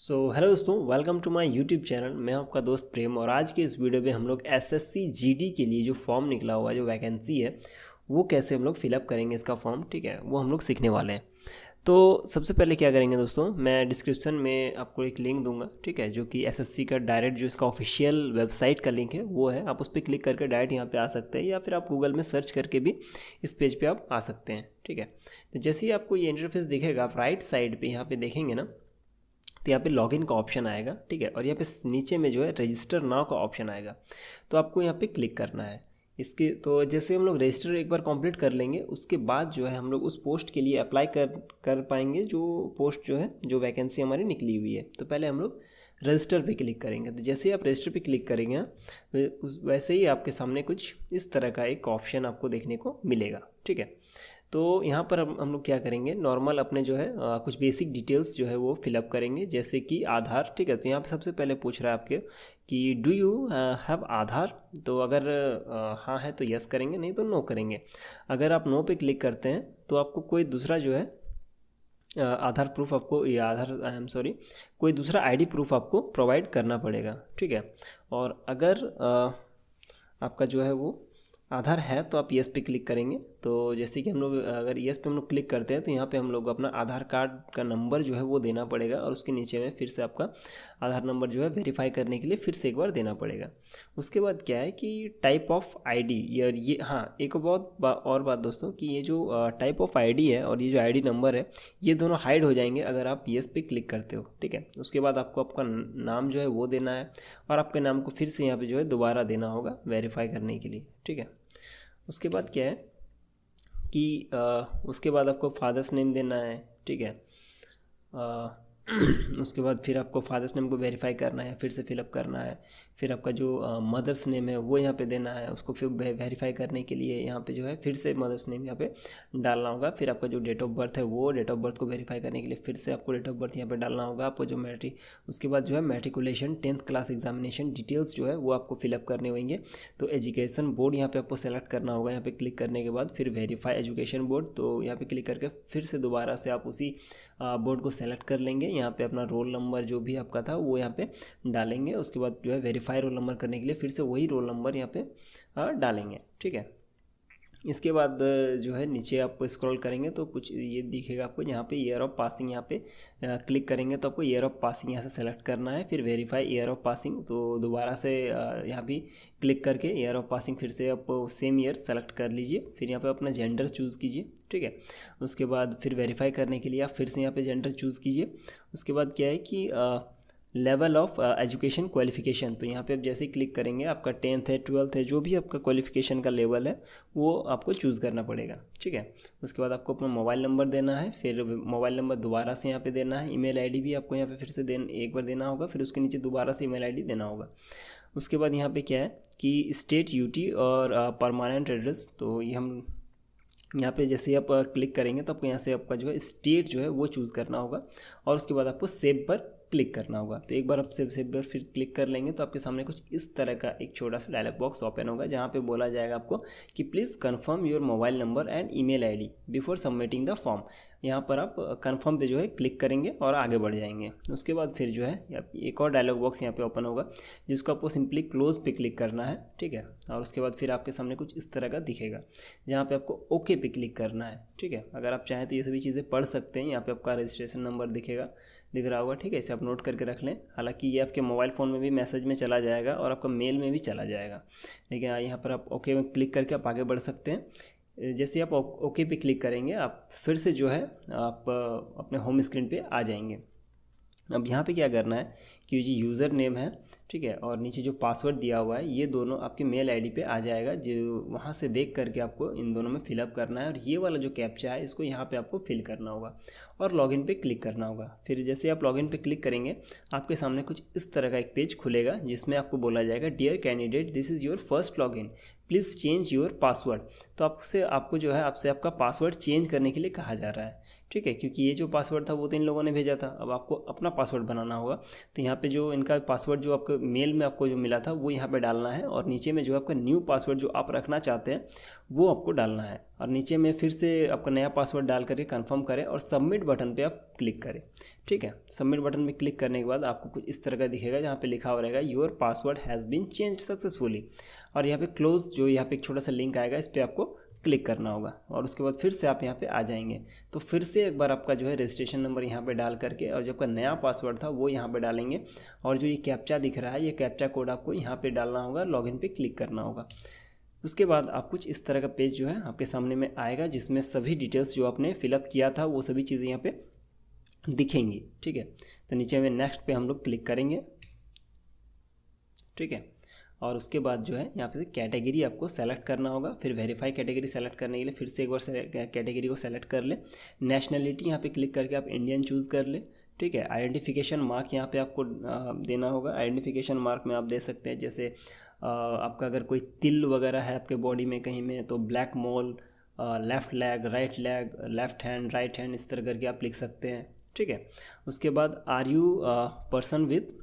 Hello दोस्तों, welcome to my YouTube channel. मैं आपका दोस्त प्रेम और आज के इस वीडियो में हम लोग एसएससी जीडी के लिए जो फॉर्म निकला हुआ है, जो वैकेंसी है, वो कैसे हम लोग फिलअप करेंगे इसका फॉर्म। ठीक है, वो हम लोग सीखने वाले हैं। तो सबसे पहले क्या करेंगे दोस्तों, मैं डिस्क्रिप्शन में आपको एक लिंक दूंगा, ठीक है, जो कि एसएससी का डायरेक्ट जो इसका ऑफिशियल वेबसाइट का लिंक है वो है। आप उस पर क्लिक करके डायरेक्ट यहाँ पे आ सकते हैं, या फिर आप गूगल में सर्च करके भी इस पेज पे आप आ सकते हैं। ठीक है, तो जैसे ही आपको ये इंटरफेस दिखेगा, आप राइट साइड पे यहाँ पे देखेंगे ना, तो यहाँ पे लॉगिन का ऑप्शन आएगा। ठीक है, और यहाँ पे नीचे में जो है रजिस्टर नाउ का ऑप्शन आएगा, तो आपको यहाँ पे क्लिक करना है। इसके तो जैसे हम लोग रजिस्टर एक बार कंप्लीट कर लेंगे, उसके बाद जो है हम लोग उस पोस्ट के लिए अप्लाई कर पाएंगे, जो पोस्ट जो है, जो वैकेंसी हमारी निकली हुई है। तो पहले हम लोग रजिस्टर पे क्लिक करेंगे। तो जैसे ही आप रजिस्टर पे क्लिक करेंगे ना, वैसे ही आपके सामने कुछ इस तरह का एक ऑप्शन आपको देखने को मिलेगा। ठीक है, तो यहाँ पर हम लोग क्या करेंगे, नॉर्मल अपने जो है कुछ बेसिक डिटेल्स जो है वो फिलअप करेंगे, जैसे कि आधार। ठीक है, तो यहाँ पे सबसे पहले पूछ रहा है आपके कि डू यू हैव आधार। तो अगर हाँ है तो यस करेंगे, नहीं तो नो करेंगे। अगर आप नो पे क्लिक करते हैं तो आपको कोई दूसरा जो है आधार प्रूफ आपको, या आधार आई एम सॉरी, कोई दूसरा आईडी प्रूफ आपको प्रोवाइड करना पड़ेगा। ठीक है, और अगर आपका जो है वो आधार है तो आप यस पे क्लिक करेंगे। तो जैसे कि हम लोग अगर यस पे हम लोग क्लिक करते हैं तो यहाँ पे हम लोग अपना आधार कार्ड का नंबर जो है वो देना पड़ेगा, और उसके नीचे में फिर से आपका आधार नंबर जो है वेरीफाई करने के लिए फिर से एक बार देना पड़ेगा। उसके बाद क्या है कि टाइप ऑफ आईडी, ये हाँ, एक और बात दोस्तों, कि ये जो टाइप ऑफ आईडी है और ये जो आईडी नंबर है, ये दोनों हाइड हो जाएंगे अगर आप यस पे क्लिक करते हो। ठीक है, उसके बाद आपको आपका नाम जो है वो देना है, और आपके नाम को फिर से यहाँ पे जो है दोबारा देना होगा वेरीफाई करने के लिए। ठीक है, उसके बाद क्या है कि उसके बाद आपको फादर्स नेम देना है। ठीक है, उसके बाद फिर आपको फादर्स नेम को वेरीफाई करना है, फिर से फिलअप करना है। फिर आपका जो मदर्स नेम है वो यहाँ पे देना है, उसको फिर वेरीफाई करने के लिए यहाँ पे जो है फिर से मदर्स नेम यहाँ पे डालना होगा। फिर आपका जो डेट ऑफ बर्थ है, वो डेट ऑफ बर्थ को वेरीफाई करने के लिए फिर से आपको डेट ऑफ बर्थ यहाँ पे डालना होगा। आपको जो उसके बाद जो है matriculation 10th class examination details जो है वो आपको फिलअप करने होंगे। तो एजुकेशन बोर्ड यहाँ पे आपको सेलेक्ट करना होगा। यहाँ पे क्लिक करने के बाद फिर वेरीफाई एजुकेशन बोर्ड, तो यहाँ पे क्लिक करके फिर से दोबारा से आप उसी बोर्ड को सेलेक्ट कर लेंगे। यहाँ पे अपना रोल नंबर जो भी आपका था वो यहाँ पे डालेंगे। उसके बाद जो है वेरीफाई रोल नंबर करने के लिए फिर से वही रोल नंबर यहाँ पे डालेंगे। ठीक है, इसके बाद जो है नीचे आप स्क्रॉल करेंगे तो कुछ ये दिखेगा आपको, यहाँ पे ईयर ऑफ पासिंग, यहाँ पे क्लिक करेंगे तो आपको ईयर ऑफ पासिंग यहाँ से सेलेक्ट करना है। फिर वेरीफाई ईयर ऑफ पासिंग, तो दोबारा से यहाँ भी क्लिक करके ईयर ऑफ पासिंग फिर से आप सेम ईयर सेलेक्ट कर लीजिए। फिर यहाँ पे अपना जेंडर चूज़ कीजिए। ठीक है, उसके बाद फिर वेरीफाई करने के लिए आप फिर से यहाँ पे जेंडर चूज़ कीजिए। उसके बाद क्या है कि लेवल ऑफ एजुकेशन क्वालिफिकेशन, तो यहाँ पे आप जैसे ही क्लिक करेंगे आपका 10th है, 12th है, जो भी आपका क्वालिफिकेशन का लेवल है वो आपको चूज़ करना पड़ेगा। ठीक है, उसके बाद आपको अपना मोबाइल नंबर देना है। फिर मोबाइल नंबर दोबारा से यहाँ पे देना है। ईमेल आईडी भी आपको यहाँ पे फिर से एक बार देना होगा, फिर उसके नीचे दोबारा से ईमेल आईडी देना होगा। उसके बाद यहाँ पे क्या है कि स्टेट यूटी और परमानेंट एड्रेस, तो ये हम यहाँ पे जैसे आप क्लिक करेंगे तो आपको यहाँ से आपका जो है स्टेट जो है वो चूज़ करना होगा, और उसके बाद आपको सेव पर क्लिक करना होगा। तो एक बार आप सेव पर फिर क्लिक कर लेंगे तो आपके सामने कुछ इस तरह का एक छोटा सा डायलॉग बॉक्स ओपन होगा, जहाँ पे बोला जाएगा आपको कि please confirm your mobile number and email ID before submitting the form. यहाँ पर आप कंफर्म पे जो है क्लिक करेंगे और आगे बढ़ जाएंगे। उसके बाद फिर जो है एक और डायलॉग बॉक्स यहाँ पे ओपन होगा, जिसको आपको सिंपली क्लोज पे क्लिक करना है। ठीक है, और उसके बाद फिर आपके सामने कुछ इस तरह का दिखेगा, जहाँ पे आपको ओके पे क्लिक करना है। ठीक है, अगर आप चाहें तो ये सभी चीज़ें पढ़ सकते हैं। यहाँ पे आपका रजिस्ट्रेशन नंबर दिख रहा होगा। ठीक है, इसे आप नोट करके रख लें। हालांकि ये आपके मोबाइल फ़ोन में भी मैसेज में चला जाएगा और आपका मेल में भी चला जाएगा, लेकिन यहाँ पर आप ओके में क्लिक करके आप आगे बढ़ सकते हैं। जैसे आप ओके पे क्लिक करेंगे, आप फिर से जो है आप अपने होम स्क्रीन पे आ जाएंगे। अब यहाँ पे क्या करना है कि जो यूज़र नेम है, ठीक है, और नीचे जो पासवर्ड दिया हुआ है, ये दोनों आपके मेल आईडी पे आ जाएगा, जो वहाँ से देख करके आपको इन दोनों में फिलअप करना है। और ये वाला जो कैप्चा है इसको यहाँ पे आपको फिल करना होगा और लॉगिन पे क्लिक करना होगा। फिर जैसे आप लॉगिन पे क्लिक करेंगे, आपके सामने कुछ इस तरह का एक पेज खुलेगा, जिसमें आपको बोला जाएगा dear candidate, this is your first login, please change your password. तो आपको जो है आपसे आपका पासवर्ड चेंज करने के लिए कहा जा रहा है। ठीक है, क्योंकि ये जो पासवर्ड था वो तो इन लोगों ने भेजा था, अब आपको अपना पासवर्ड बनाना होगा। तो यहाँ पे जो इनका पासवर्ड जो आपको मेल में आपको जो मिला था वो यहाँ पे डालना है, और नीचे में जो आपका न्यू पासवर्ड जो आप रखना चाहते हैं वो आपको डालना है, और नीचे में फिर से आपका नया पासवर्ड डाल करके कंफर्म करें और सबमिट बटन पे आप क्लिक करें। ठीक है, सबमिट बटन पे क्लिक करने के बाद आपको कुछ इस तरह का दिखेगा जहाँ पे लिखा हो रहेगा your password has been change successfully, और यहाँ पे क्लोज जो यहाँ पे एक छोटा सा लिंक आएगा इस पर आपको क्लिक करना होगा, और उसके बाद फिर से आप यहाँ पे आ जाएंगे। तो फिर से एक बार आपका जो है रजिस्ट्रेशन नंबर यहाँ पे डाल करके और जो आपका नया पासवर्ड था वो यहाँ पे डालेंगे, और जो ये कैप्चा दिख रहा है ये कैप्चा कोड आपको यहाँ पे डालना होगा, लॉगिन पे क्लिक करना होगा। उसके बाद आप कुछ इस तरह का पेज जो है आपके सामने में आएगा जिसमें सभी डिटेल्स जो आपने फिलअप किया था वो सभी चीज़ें यहाँ पे दिखेंगी। ठीक है, तो नीचे में नेक्स्ट पे हम लोग क्लिक करेंगे। ठीक है, और उसके बाद जो है यहाँ पे कैटेगरी आपको सेलेक्ट करना होगा, फिर वेरीफाई कैटेगरी सेलेक्ट करने के लिए फिर से एक बार कैटेगरी को सेलेक्ट कर ले। नेशनलिटी यहाँ पे क्लिक करके आप इंडियन चूज़ कर ले। ठीक है, आइडेंटिफिकेशन मार्क यहाँ पे आपको देना होगा। आइडेंटिफिकेशन मार्क में आप दे सकते हैं, जैसे आपका अगर कोई तिल वगैरह है आपके बॉडी में कहीं में तो black mole, left leg, right leg, left hand, right hand, इस तरह करके आप लिख सकते हैं। ठीक है, उसके बाद are you person with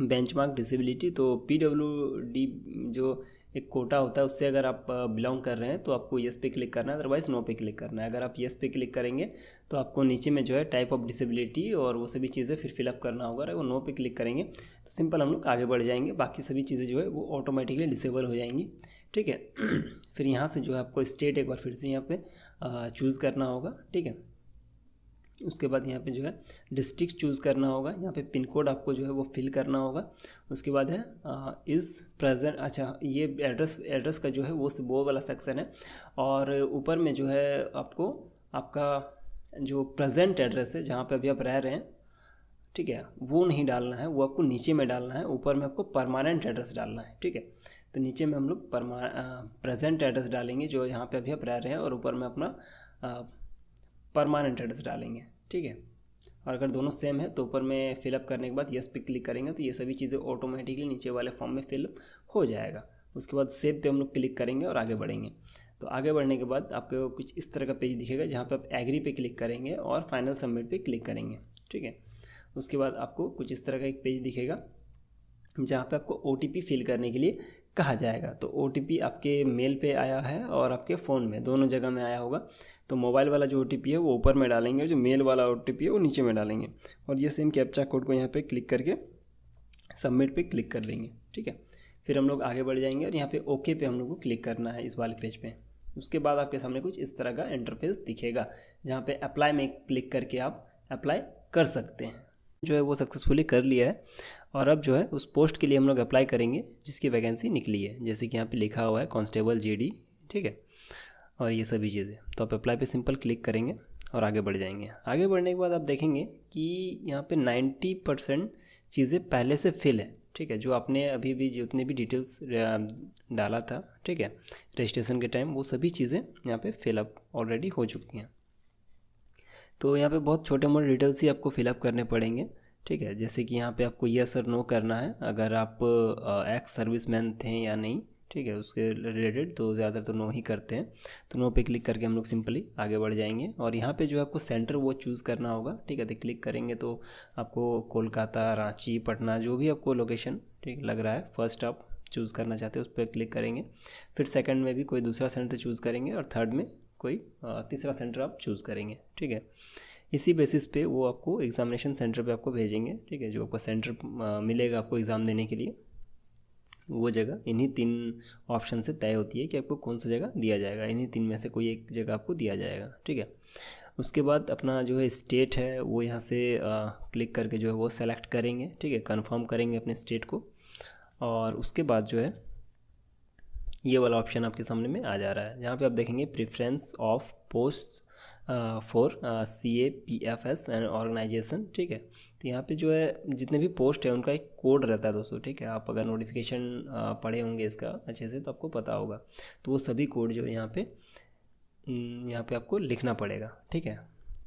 benchmark disability, तो PWD जो एक कोटा होता है उससे अगर आप बिलोंग कर रहे हैं तो आपको येस पे क्लिक करना है, अदरवाइज़ नो पे क्लिक करना है। अगर आप येस पे क्लिक करेंगे तो आपको नीचे में जो है टाइप ऑफ डिसेबिलिटी और वो सभी चीज़ें फिर फिलअप करना होगा। अगर वो नो पे क्लिक करेंगे तो सिंपल हम लोग आगे बढ़ जाएंगे, बाकी सभी चीज़ें जो है वो ऑटोमेटिकली डिसेबल हो जाएंगी। ठीक है, फिर यहाँ से जो है आपको स्टेट एक बार फिर से यहाँ पे चूज़ करना होगा। ठीक है, उसके बाद यहाँ पे जो है डिस्ट्रिक्ट चूज़ करना होगा, यहाँ पे पिन कोड आपको जो है वो फिल करना होगा। उसके बाद है इज़ प्रेजेंट, अच्छा ये एड्रेस का जो है वो वाला सेक्शन है, और ऊपर में जो है आपको आपका जो प्रेजेंट एड्रेस है जहाँ पे अभी आप रह रहे हैं, ठीक है, वो नहीं डालना है, वो आपको नीचे में डालना है। ऊपर में आपको परमानेंट एड्रेस डालना है। ठीक है, तो नीचे में हम लोग प्रेजेंट एड्रेस डालेंगे जो यहाँ पे अभी आप रह रहे हैं, और ऊपर में अपना परमानेंट एड्रेस डालेंगे। ठीक है, और अगर दोनों सेम है तो ऊपर में फिलअप करने के बाद येस पे क्लिक करेंगे तो ये सभी चीज़ें ऑटोमेटिकली नीचे वाले फॉर्म में फिलअप हो जाएगा। उसके बाद सेव पे हम लोग क्लिक करेंगे और आगे बढ़ेंगे। तो आगे बढ़ने के बाद आपको कुछ इस तरह का पेज दिखेगा जहाँ पे आप एग्री पे क्लिक करेंगे और फाइनल सबमिट पे क्लिक करेंगे। ठीक है, उसके बाद आपको कुछ इस तरह का एक पेज दिखेगा जहाँ पे आपको OTP फिल करने के लिए कहा जाएगा। तो OTP आपके मेल पे आया है और आपके फ़ोन में, दोनों जगह में आया होगा। तो मोबाइल वाला जो OTP है वो ऊपर में डालेंगे और जो मेल वाला OTP है वो नीचे में डालेंगे, और ये सेम कैप्चा कोड को यहाँ पे क्लिक करके सबमिट पे क्लिक कर देंगे। ठीक है, फिर हम लोग आगे बढ़ जाएंगे और यहाँ पे ओके पे हम लोग को क्लिक करना है इस वाले पेज पे। उसके बाद आपके सामने कुछ इस तरह का इंटरफेस दिखेगा जहाँ पे अप्लाई में क्लिक करके आप अप्लाई कर सकते हैं। जो है वो सक्सेसफुली कर लिया है, और अब जो है उस पोस्ट के लिए हम लोग अप्लाई करेंगे जिसकी वैकेंसी निकली है, जैसे कि यहाँ पे लिखा हुआ है कांस्टेबल JD। ठीक है, और ये सभी चीज़ें, तो आप अप्लाई पे सिंपल क्लिक करेंगे और आगे बढ़ जाएंगे। आगे बढ़ने के बाद आप देखेंगे कि यहाँ पे 90% चीज़ें पहले से फिल है। ठीक है, जो आपने अभी भी जितने भी डिटेल्स डाला था, ठीक है, रजिस्ट्रेशन के टाइम, वो सभी चीज़ें यहाँ पे फिलअप ऑलरेडी हो चुकी हैं। तो यहाँ पे बहुत छोटे मोटे डिटेल्स ही आपको फिलअप करने पड़ेंगे। ठीक है, जैसे कि यहाँ पे आपको यस और नो करना है, अगर आप एक्स सर्विसमैन थे या नहीं। ठीक है, उसके रिलेटेड तो ज़्यादातर तो नो ही करते हैं, तो नो पे क्लिक करके हम लोग सिंपली आगे बढ़ जाएंगे। और यहाँ पे जो आपको सेंटर वो चूज़ करना होगा। ठीक है, तो क्लिक करेंगे तो आपको कोलकाता, रांची, पटना, जो भी आपको लोकेशन ठीक लग रहा है फर्स्ट आप चूज़ करना चाहते हैं उस पर क्लिक करेंगे। फिर सेकंड में भी कोई दूसरा सेंटर चूज़ करेंगे, और थर्ड में कोई तीसरा सेंटर आप चूज़ करेंगे। ठीक है, इसी बेसिस पे वो आपको एग्ज़ामिनेशन सेंटर पे आपको भेजेंगे। ठीक है, जो आपका सेंटर मिलेगा आपको एग्ज़ाम देने के लिए, वो जगह इन्हीं 3 ऑप्शन से तय होती है कि आपको कौन सा जगह दिया जाएगा। इन्हीं 3 में से कोई एक जगह आपको दिया जाएगा। ठीक है, उसके बाद अपना जो है स्टेट है वो यहाँ से क्लिक करके जो है वो सेलेक्ट करेंगे। ठीक है, कंफर्म करेंगे अपने स्टेट को, और उसके बाद जो है ये वाला ऑप्शन आपके सामने में आ जा रहा है जहाँ पे आप देखेंगे preference of post for CAPFS and organisation. ठीक है, तो यहाँ पे जो है जितने भी पोस्ट है उनका एक कोड रहता है दोस्तों। ठीक है, आप अगर नोटिफिकेशन पढ़े होंगे इसका अच्छे से तो आपको पता होगा, तो वो सभी कोड जो है यहाँ पे आपको लिखना पड़ेगा। ठीक है,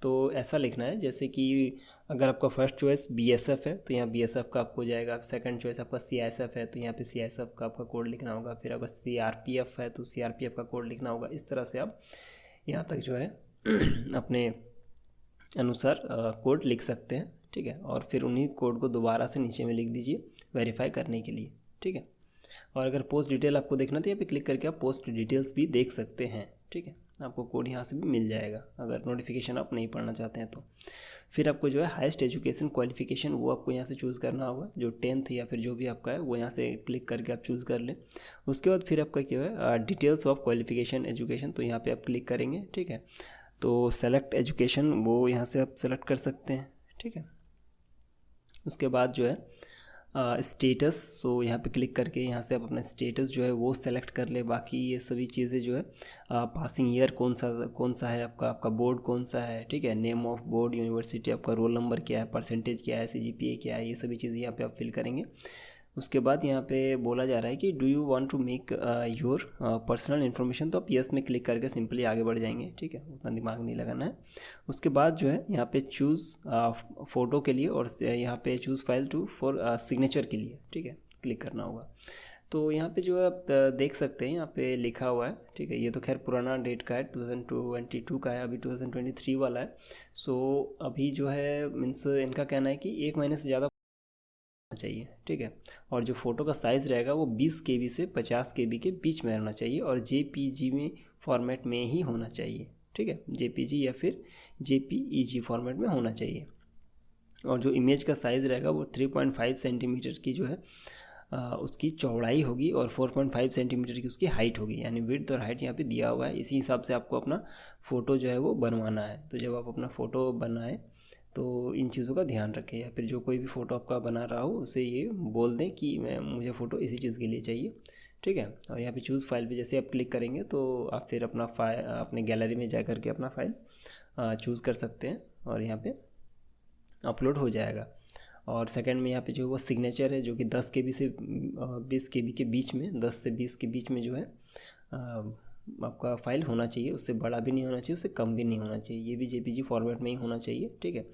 तो ऐसा लिखना है जैसे कि अगर आपका फर्स्ट चॉइस BSF है तो यहाँ BSF का आपको जाएगा। सेकंड चॉइस आपका CISF है तो यहाँ पे CISF का आपका कोड लिखना होगा। फिर अगर CRPF है तो CRPF का कोड लिखना होगा। इस तरह से आप यहाँ तक जो है अपने अनुसार कोड लिख सकते हैं। ठीक है, और फिर उन्हीं कोड को दोबारा से नीचे में लिख दीजिए वेरीफाई करने के लिए, ठीक है। और अगर पोस्ट डिटेल आपको देखना तो यहाँ पे क्लिक करके आप पोस्ट डिटेल्स भी देख सकते हैं, ठीक है। आपको कोड यहाँ से भी मिल जाएगा अगर नोटिफिकेशन आप नहीं पढ़ना चाहते हैं तो। फिर आपको जो है हाईएस्ट एजुकेशन क्वालिफिकेशन वो आपको यहाँ से चूज़ करना होगा, जो 10th या फिर जो भी आपका है वो यहाँ से क्लिक करके आप चूज़ कर लें। उसके बाद फिर आपका क्या है डिटेल्स ऑफ क्वालिफिकेशन एजुकेशन, तो यहाँ पे आप क्लिक करेंगे, ठीक है। तो सेलेक्ट एजुकेशन वो यहाँ से आप सेलेक्ट कर सकते हैं, ठीक है। उसके बाद जो है स्टेटस, सो यहाँ पे क्लिक करके यहाँ से आप अपना स्टेटस जो है वो सेलेक्ट कर ले। बाकी ये सभी चीज़ें जो है पासिंग ईयर कौन सा है आपका बोर्ड कौन सा है, ठीक है, नेम ऑफ बोर्ड, यूनिवर्सिटी, आपका रोल नंबर क्या है, परसेंटेज क्या है, CGPA क्या है, ये सभी चीज़ें यहाँ पे आप फिल करेंगे। उसके बाद यहाँ पे बोला जा रहा है कि do you want to make your personal information, तो आप यस में क्लिक करके सिंपली आगे बढ़ जाएंगे, ठीक है, उतना दिमाग नहीं लगाना है। उसके बाद जो है यहाँ पे चूज़ फ़ोटो के लिए और यहाँ पे choose file to for signature के लिए, ठीक है, क्लिक करना होगा। तो यहाँ पे जो है आप देख सकते हैं यहाँ पे लिखा हुआ है, ठीक है। ये तो खैर पुराना डेट का है, 2022 का है, अभी 2023 वाला है। सो अभी जो है मीन्स इनका कहना है कि 1 महीने से ज़्यादा चाहिए, ठीक है। और जो फ़ोटो का साइज़ रहेगा वो 20 KB से 50 KB के बीच में रहना चाहिए और JPG में फॉर्मेट में ही होना चाहिए, ठीक है, JPG या फिर JPEG फॉर्मेट में होना चाहिए। और जो इमेज का साइज़ रहेगा वो 3.5 सेंटीमीटर की जो है उसकी चौड़ाई होगी और 4.5 सेंटीमीटर की उसकी हाइट होगी, यानी विड्थ और हाइट यहाँ पे दिया हुआ है। इसी हिसाब से आपको अपना फ़ोटो जो है वो बनवाना है। तो जब आप अपना फ़ोटो बनाएं तो इन चीज़ों का ध्यान रखें, या फिर जो कोई भी फ़ोटो आपका बना रहा हो उसे ये बोल दें कि मुझे फ़ोटो इसी चीज़ के लिए चाहिए, ठीक है। और यहाँ पे चूज़ फाइल पे जैसे आप क्लिक करेंगे तो आप फिर अपना फाइल अपने गैलरी में जा कर के अपना फाइल चूज़ कर सकते हैं और यहाँ पे अपलोड हो जाएगा। और सेकंड में यहाँ पे जो वो सिग्नेचर है जो कि 10 KB से 20 KB के बीच में, 10 से 20 के बीच में जो है आपका फ़ाइल होना चाहिए। उससे बड़ा भी नहीं होना चाहिए, उससे कम भी नहीं होना चाहिए, ये भी JPG फॉर्मेट में ही होना चाहिए, ठीक है।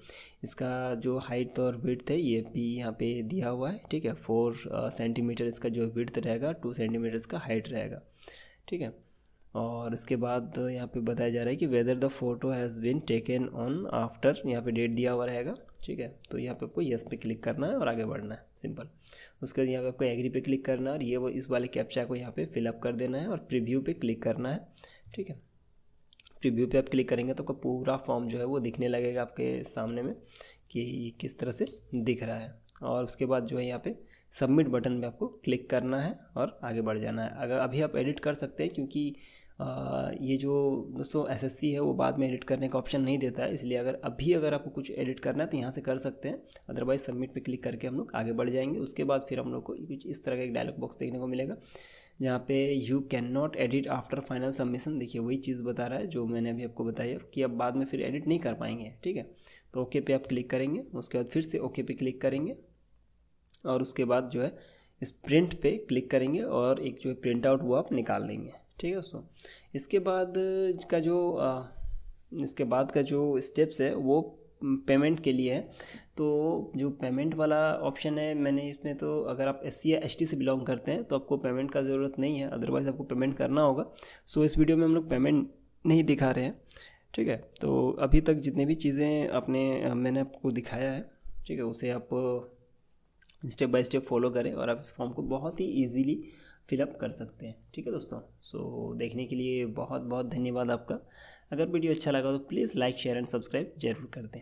इसका जो हाइट और विड्थ है ये भी यहाँ पे दिया हुआ है, ठीक है। 4 सेंटीमीटर इसका जो विड्थ रहेगा, 2 सेंटीमीटर इसका हाइट रहेगा, ठीक है। और इसके बाद यहाँ पे बताया जा रहा है कि whether the photo has been taken on after, यहाँ पे डेट दिया हुआ रहेगा, ठीक है। तो यहाँ पे आपको यस पे क्लिक करना है और आगे बढ़ना है, सिंपल। उसके बाद यहाँ पे आपको एग्री पे क्लिक करना है और ये वो इस वाले कैप्चा को यहाँ पे फिलअप कर देना है और प्रीव्यू पे क्लिक करना है, ठीक है। प्रीव्यू पे आप क्लिक करेंगे तो आपका पूरा फॉर्म जो है वो दिखने लगेगा आपके सामने में कि किस तरह से दिख रहा है। और उसके बाद जो है यहाँ पे सबमिट बटन पे आपको क्लिक करना है और आगे बढ़ जाना है। अगर अभी आप एडिट कर सकते हैं क्योंकि ये जो दोस्तों SSC है वो बाद में एडिट करने का ऑप्शन नहीं देता है, इसलिए अगर आपको कुछ एडिट करना है तो यहाँ से कर सकते हैं, अदरवाइज सबमिट पे क्लिक करके हम लोग आगे बढ़ जाएंगे। उसके बाद फिर हम लोग को कुछ इस तरह का एक डायलॉग बॉक्स देखने को मिलेगा जहाँ पे you can not edit after final submission. देखिए वही चीज़ बता रहा है जो मैंने अभी आपको बताया कि अब बाद में फिर एडिट नहीं कर पाएंगे, ठीक है। तो ओके पे आप क्लिक करेंगे, उसके बाद फिर से ओके पे क्लिक करेंगे और उसके बाद जो है इस प्रिंट पे क्लिक करेंगे और एक जो है प्रिंट आउट वो आप निकाल लेंगे, ठीक है दोस्तों। इसके बाद का जो स्टेप्स है वो पेमेंट के लिए है। तो जो पेमेंट वाला ऑप्शन है मैंने इसमें, तो अगर आप SC या ST से बिलोंग करते हैं तो आपको पेमेंट का ज़रूरत नहीं है, अदरवाइज़ आपको पेमेंट करना होगा। सो इस वीडियो में हम लोग पेमेंट नहीं दिखा रहे हैं, ठीक है। तो अभी तक जितने भी चीज़ें मैंने आपको दिखाया है, ठीक है, उसे आप स्टेप बाय स्टेप फॉलो करें और आप इस फॉर्म को बहुत ही ईजीली फिलअप कर सकते हैं, ठीक है दोस्तों। सो देखने के लिए बहुत बहुत धन्यवाद आपका। अगर वीडियो अच्छा लगा तो please like share and subscribe जरूर कर दें।